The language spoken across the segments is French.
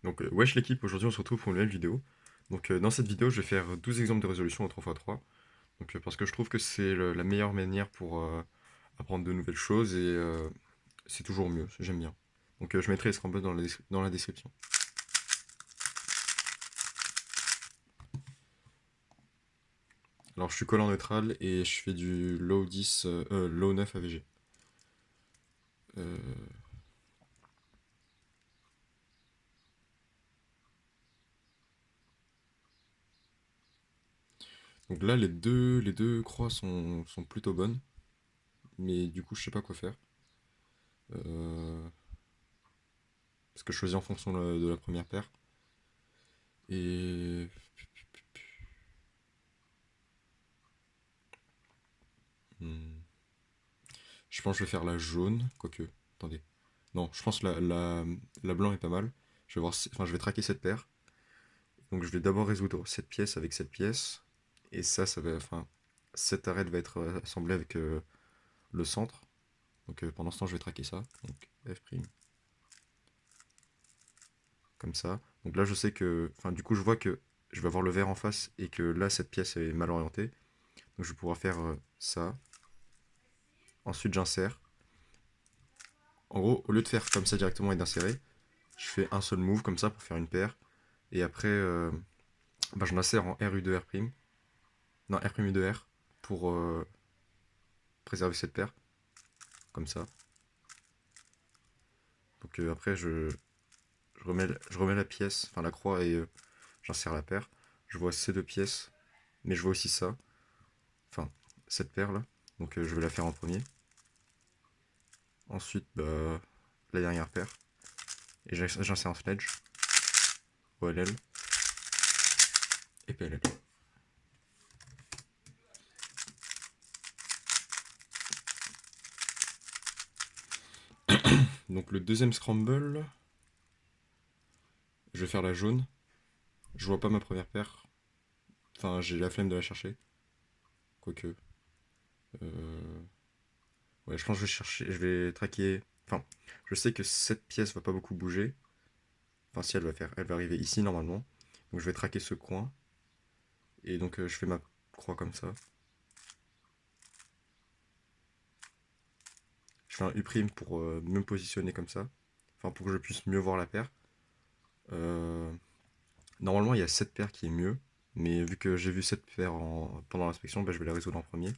Donc, wesh l'équipe, aujourd'hui on se retrouve pour une nouvelle vidéo. Donc, dans cette vidéo, je vais faire 12 exemples de résolution en 3x3. Donc, parce que je trouve que c'est la meilleure manière pour apprendre de nouvelles choses et c'est toujours mieux, j'aime bien. Donc, je mettrai les scrambles dans la description. Alors, je suis collant neutral et je fais du low 10, low 9 AVG. Euh, donc là, les deux croix sont plutôt bonnes, mais du coup, je sais pas quoi faire. Euh, parce que je choisis en fonction de la première paire. Et hmm, je pense que je vais faire la jaune, quoique. Attendez. Non, je pense que la blanc est pas mal. Je vais voir enfin, je vais traquer cette paire. Donc je vais d'abord résoudre cette pièce avec cette pièce. Et ça va. Enfin, cette arête va être assemblée avec le centre. Donc pendant ce temps, je vais traquer ça. Donc F', comme ça. Donc là, je sais que. Enfin, du coup, je vois que je vais avoir le vert en face et que là, cette pièce est mal orientée. Donc je vais pouvoir faire ça. Ensuite, j'insère. En gros, au lieu de faire comme ça directement et d'insérer, je fais un seul move comme ça pour faire une paire. Et après, bah, je l'insère en RU2R'. Non, R'U2R pour préserver cette paire. Comme ça. Donc après, je remets la pièce, enfin la croix et j'insère la paire. Je vois ces deux pièces, mais je vois aussi ça. Enfin, cette paire là. Donc je vais la faire en premier. Ensuite, bah, la dernière paire. Et j'insère un sledge. OLL et PLL. Donc le deuxième scramble, je vais faire la jaune. Je vois pas ma première paire. Enfin, j'ai la flemme de la chercher. Quoique. Euh... Ouais, je pense que je vais chercher. Je vais traquer. Enfin, je sais que cette pièce va pas beaucoup bouger. Enfin, si elle va arriver ici normalement. Donc je vais traquer ce coin. Et donc je fais ma croix comme ça. Je fais un U' pour me positionner comme ça. Enfin, pour que je puisse mieux voir la paire. Euh, Normalement, il y a cette paire qui est mieux. Mais vu que j'ai vu cette paire pendant l'inspection, bah, je vais la résoudre en premier.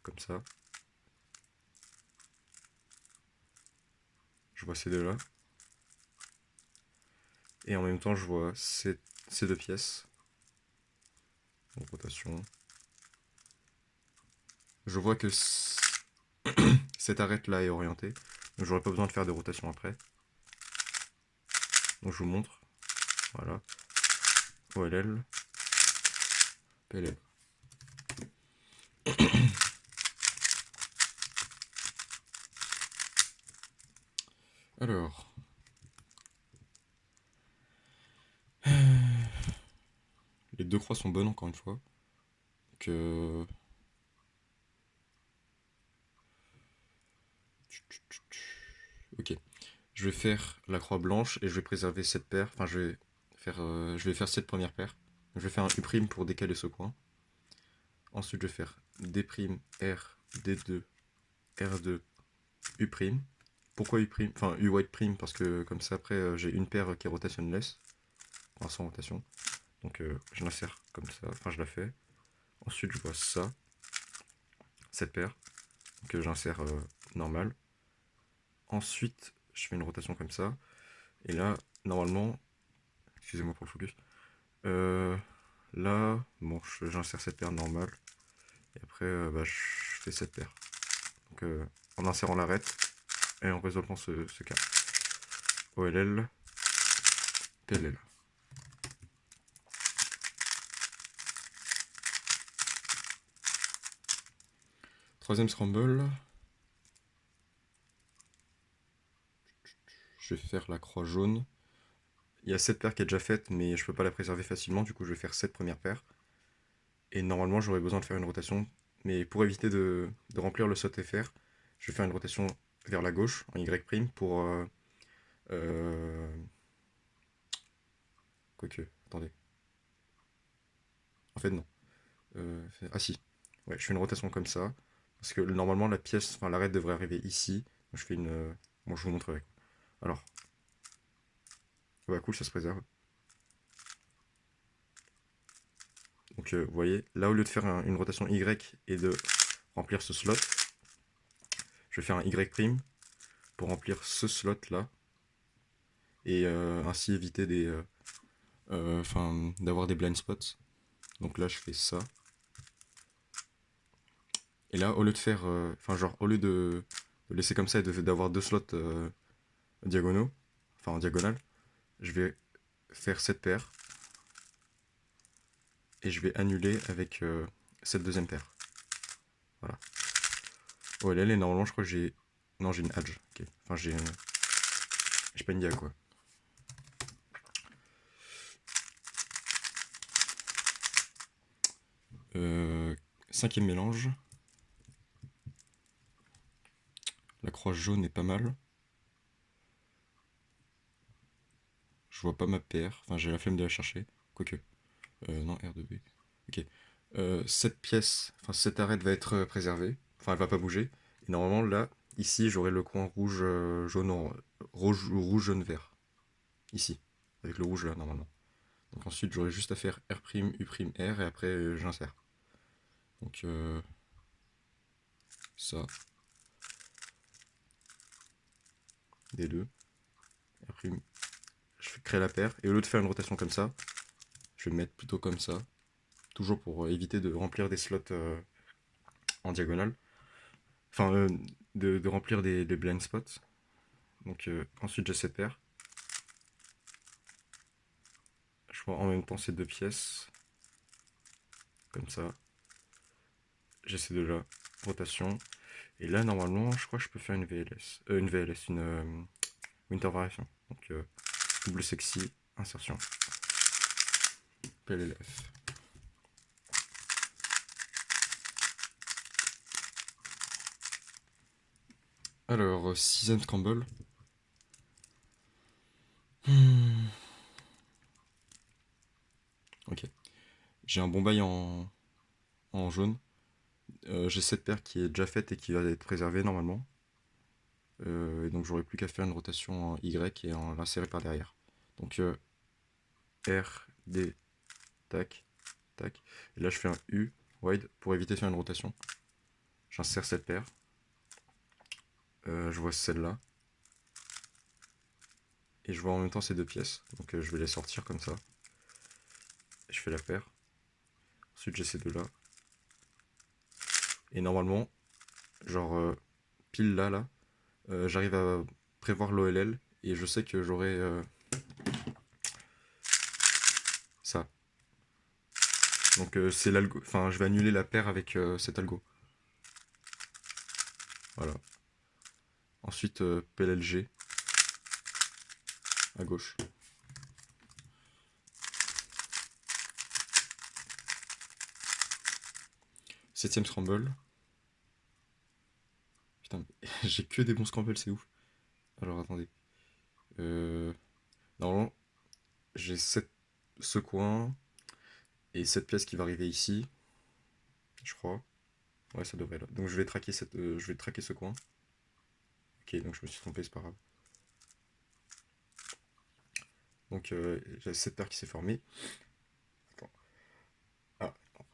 Comme ça. Je vois ces deux-là. Et en même temps, je vois ces deux pièces. Donc, rotation. Je vois que cette arête-là est orientée. Donc, j'aurais pas besoin de faire de rotation après. Donc, je vous montre. Voilà. OLL. PLL. Alors. Les deux croix sont bonnes, encore une fois. Donc, ok. Je vais faire la croix blanche et je vais préserver cette paire. Enfin, je vais faire cette première paire. Je vais faire un U' pour décaler ce coin. Ensuite, je vais faire D', R, D2, R2, U'. Pourquoi U'? Enfin, U white prime, parce que comme ça, après, j'ai une paire qui est rotationless. Enfin, sans rotation. Donc, je l'insère comme ça. Enfin, je la fais. Ensuite, je vois ça. Cette paire. Donc, j'insère normal. Ensuite, je fais une rotation comme ça. Et là, normalement, excusez-moi pour le focus. Euh, Là, bon, j'insère cette paire normale. Et après, bah, je fais cette paire. Donc, en insérant l'arête et en résolvant ce cas. OLL, PLL. Troisième scramble. Je vais faire la croix jaune. Il y a cette paire qui est déjà faite, mais je peux pas la préserver facilement. Du coup, je vais faire cette première paire. Et normalement, j'aurais besoin de faire une rotation. Mais pour éviter de remplir le saut FR, je vais faire une rotation vers la gauche, en Y' pour euh, Quoique, attendez. En fait, non. Ah si. Ouais, je fais une rotation comme ça. Parce que normalement, la pièce, enfin l'arête devrait arriver ici. Donc, je fais une. Bon, je vous montrerai. Alors. Ouais, cool, ça se préserve. Donc, vous voyez, là, au lieu de faire une rotation Y et de remplir ce slot, je vais faire un Y' pour remplir ce slot là. Et ainsi éviter d'avoir des blind spots. Donc là, je fais ça. Et là, au lieu de faire. Au lieu de laisser comme ça et d'avoir deux slots diagonaux, enfin en diagonale, je vais faire cette paire. Et je vais annuler avec cette deuxième paire. Voilà. Oh, elle est normalement, je crois que j'ai. Non, j'ai une Hadge. Ok. Enfin, j'ai pas une dia, quoi. Cinquième mélange. La croix jaune est pas mal. Je vois pas ma paire. Enfin, j'ai la flemme de la chercher. Quoique. Non, R2B. Ok. Cette pièce, enfin cette arête va être préservée. Enfin, elle va pas bouger. Et normalement, là, ici, j'aurai le coin rouge, jaune, rouge, jaune, vert. Ici. Avec le rouge là, normalement. Donc ensuite, j'aurai juste à faire R', U', R et après, j'insère. Donc, ça. Des deux. R', je crée la paire. Et au lieu de faire une rotation comme ça, je vais me mettre plutôt comme ça. Toujours pour éviter de remplir des slots en diagonale. Enfin, de remplir des blind spots. Donc ensuite j'ai cette paire. Je vois en même temps ces deux pièces. Comme ça. J'ai ces deux-là. Rotation. Et là normalement je crois que je peux faire une VLS. Une Winter Variation. Donc double sexy, insertion. PLLF. Alors, Season Scramble. Ok. J'ai un bon bail en jaune. J'ai cette paire qui est déjà faite et qui va être préservée normalement. Et donc j'aurai plus qu'à faire une rotation en Y et en l'insérer par derrière. Donc R, D, tac, tac. Et là je fais un U, wide, pour éviter de faire une rotation. J'insère cette paire. Je vois celle-là. Et je vois en même temps ces deux pièces. Donc je vais les sortir comme ça. Et je fais la paire. Ensuite j'ai ces deux-là. Et normalement, genre pile là, j'arrive à prévoir l'OLL. Et je sais que j'aurai ça. Donc c'est l'algo. Enfin, je vais annuler la paire avec cet algo. Voilà. Ensuite, PLLG à gauche. Septième scramble. Putain, j'ai que des bons scrambles, c'est ouf. Alors attendez. Normalement, j'ai ce coin et cette pièce qui va arriver ici. Je crois. Ouais, ça devrait être là. Donc je vais traquer je vais traquer ce coin. Ok, donc je me suis trompé, c'est pas grave. Donc j'ai cette paire qui s'est formée. Attends. Ah, non.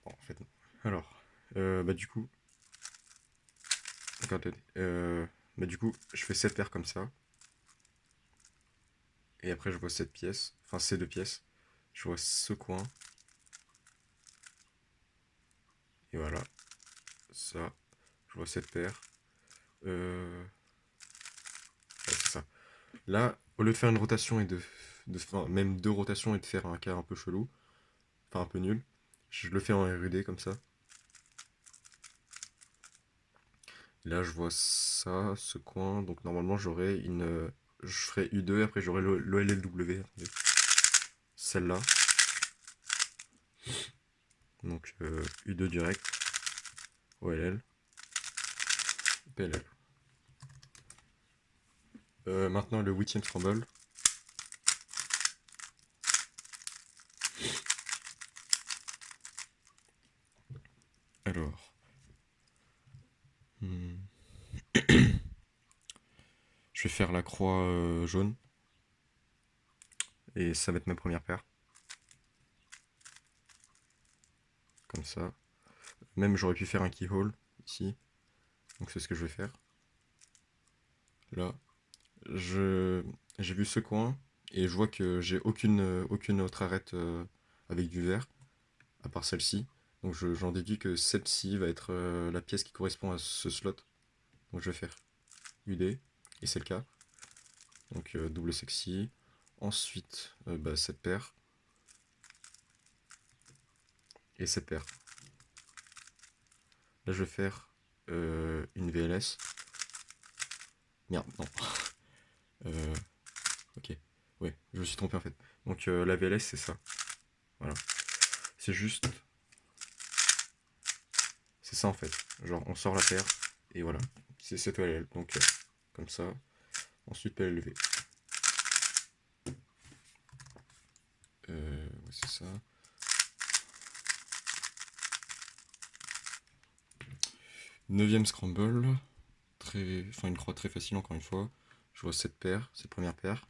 Bon, en fait non. Alors, bah du coup. Attendez. Bah du coup, je fais cette paire comme ça. Et après je vois cette pièce. Enfin ces deux pièces. Je vois ce coin. Et voilà. Ça. Je vois cette paire. Ouais, c'est ça. Là, au lieu de faire une rotation et enfin, même deux rotations et de faire un cas un peu chelou, enfin un peu nul, je le fais en RUD comme ça. Là, je vois ça, ce coin, donc normalement j'aurai une. Je ferai U2 et après j'aurai l'OLLW. Celle-là. Donc U2 direct. OLL. PLL. Maintenant le 8ème scramble. Alors. hmm, Je vais faire la croix jaune. Et ça va être ma première paire. Comme ça. Même j'aurais pu faire un keyhole ici. Donc c'est ce que je vais faire. Là. J'ai vu ce coin. Et je vois que j'ai aucune autre arête avec du vert. À part celle-ci. Donc j'en déduis que celle-ci va être la pièce qui correspond à ce slot. Donc je vais faire UD. Et c'est le cas. Donc double sexy. Ensuite, cette paire. Et cette paire. Là, je vais faire une VLS. Merde, non. Euh, ok. Ouais, je me suis trompé en fait. Donc la VLS, c'est ça. Voilà. C'est juste. C'est ça en fait. Genre, on sort la paire. Et voilà. C'est cette OLL. Donc, comme ça. Ensuite, PLV. Ouais, c'est ça. Neuvième scramble. Enfin, une croix très facile encore une fois. Je vois cette paire, cette première paire.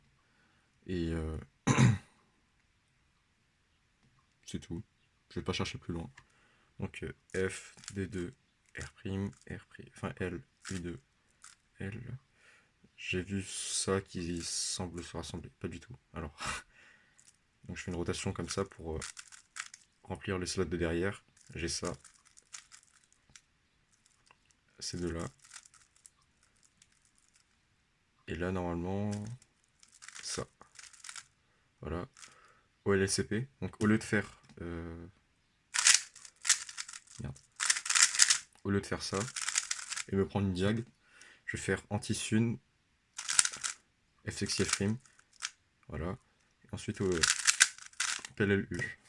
Et c'est tout. Je vais pas chercher plus loin. Donc F, D2, R', enfin L, U2, L. J'ai vu ça qui semble se rassembler. Pas du tout. Alors, donc je fais une rotation comme ça pour remplir les slots de derrière. J'ai ça. Ces deux-là. Et là, normalement, ça. Voilà. OLSCP. Donc au lieu de faire... merde. Au lieu de faire ça, et me prendre une diag, je vais faire anti-sun, F-sexy F'. Voilà. Et ensuite, PLLU.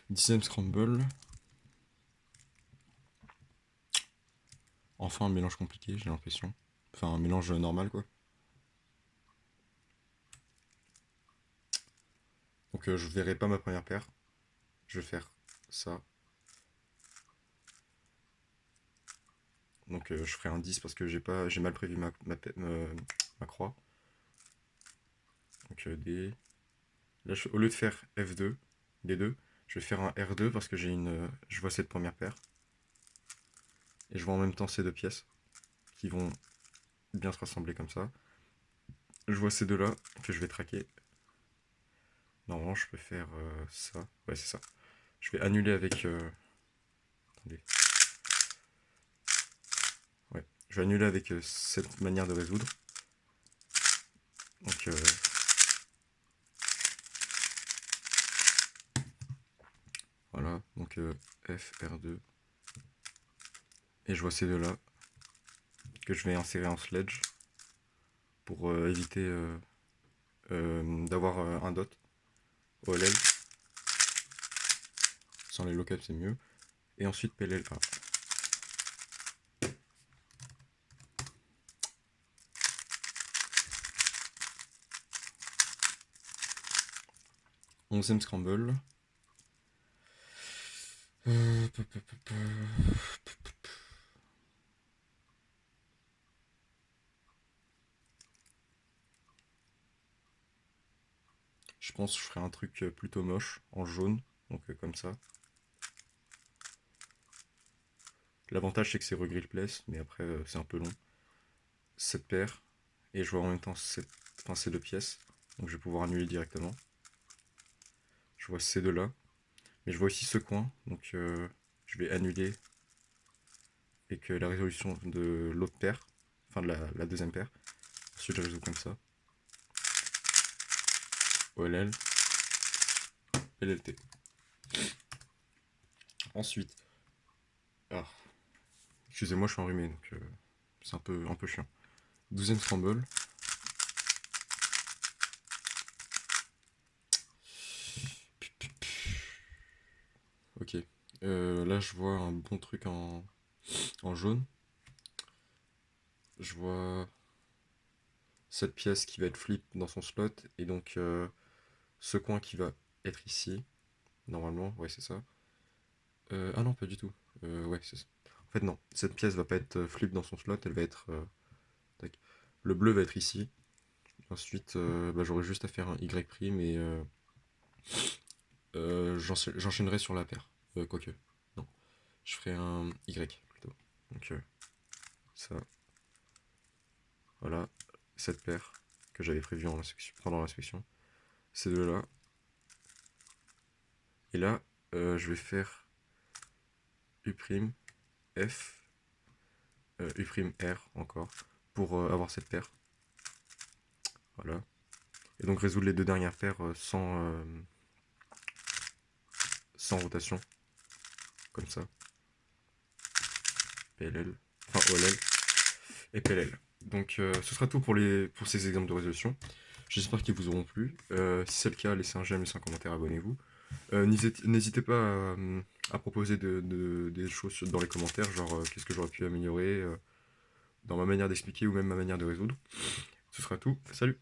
Dixième scramble. Enfin un mélange compliqué, j'ai l'impression. Enfin un mélange normal quoi. Donc je verrai pas ma première paire. Je vais faire ça. Donc je ferai un 10 parce que j'ai mal prévu ma croix. Donc D. Là au lieu de faire F2, D2, je vais faire un R2 parce que je vois cette première paire. Et je vois en même temps ces deux pièces qui vont bien se rassembler comme ça. Je vois ces deux-là que je vais traquer. Normalement, je peux faire ça. Ouais, c'est ça. Je vais annuler avec... attendez. Ouais. Je vais annuler avec cette manière de résoudre. Donc... voilà. Donc F, R2. Et je vois ces deux-là que je vais insérer en sledge pour éviter d'avoir un dot au OLL. Sans les lockups, c'est mieux. Et ensuite PLLA. 11e scramble. Je pense que je ferai un truc plutôt moche en jaune. Donc comme ça. L'avantage c'est que c'est regrill place, mais après c'est un peu long. Cette paire. Et je vois en même temps ces deux pièces. Donc je vais pouvoir annuler directement. Je vois ces deux-là. Mais je vois aussi ce coin. Donc je vais annuler avec la résolution de l'autre paire. Enfin de la deuxième paire. Ensuite je résous comme ça. OLL. LLT. Ensuite. Ah. Excusez-moi, je suis enrhumé. Donc c'est un peu chiant. 12e scramble. Ok. Là, je vois un bon truc en jaune. Je vois cette pièce qui va être flip dans son slot, et donc ce coin qui va être ici, normalement, ouais c'est ça. Ah non, pas du tout. Ouais, c'est ça. En fait non, cette pièce va pas être flip dans son slot, elle va être... tac. Le bleu va être ici. Ensuite, bah, j'aurai juste à faire un Y' et j'enchaînerai sur la paire. Quoique, non. Je ferai un Y plutôt. Donc ça, voilà, cette paire que j'avais prévue pendant l'inspection. Ces deux-là. Et là, je vais faire U', F, U', R encore, pour avoir cette paire. Voilà. Et donc résoudre les deux dernières paires sans rotation. Comme ça. PLL. Enfin OLL et PLL. Donc ce sera tout pour ces exemples de résolution. J'espère qu'ils vous auront plu. Si c'est le cas, laissez un j'aime, laissez un commentaire, abonnez-vous. N'hésitez pas à proposer des choses dans les commentaires, genre qu'est-ce que j'aurais pu améliorer dans ma manière d'expliquer ou même ma manière de résoudre. Ce sera tout. Salut!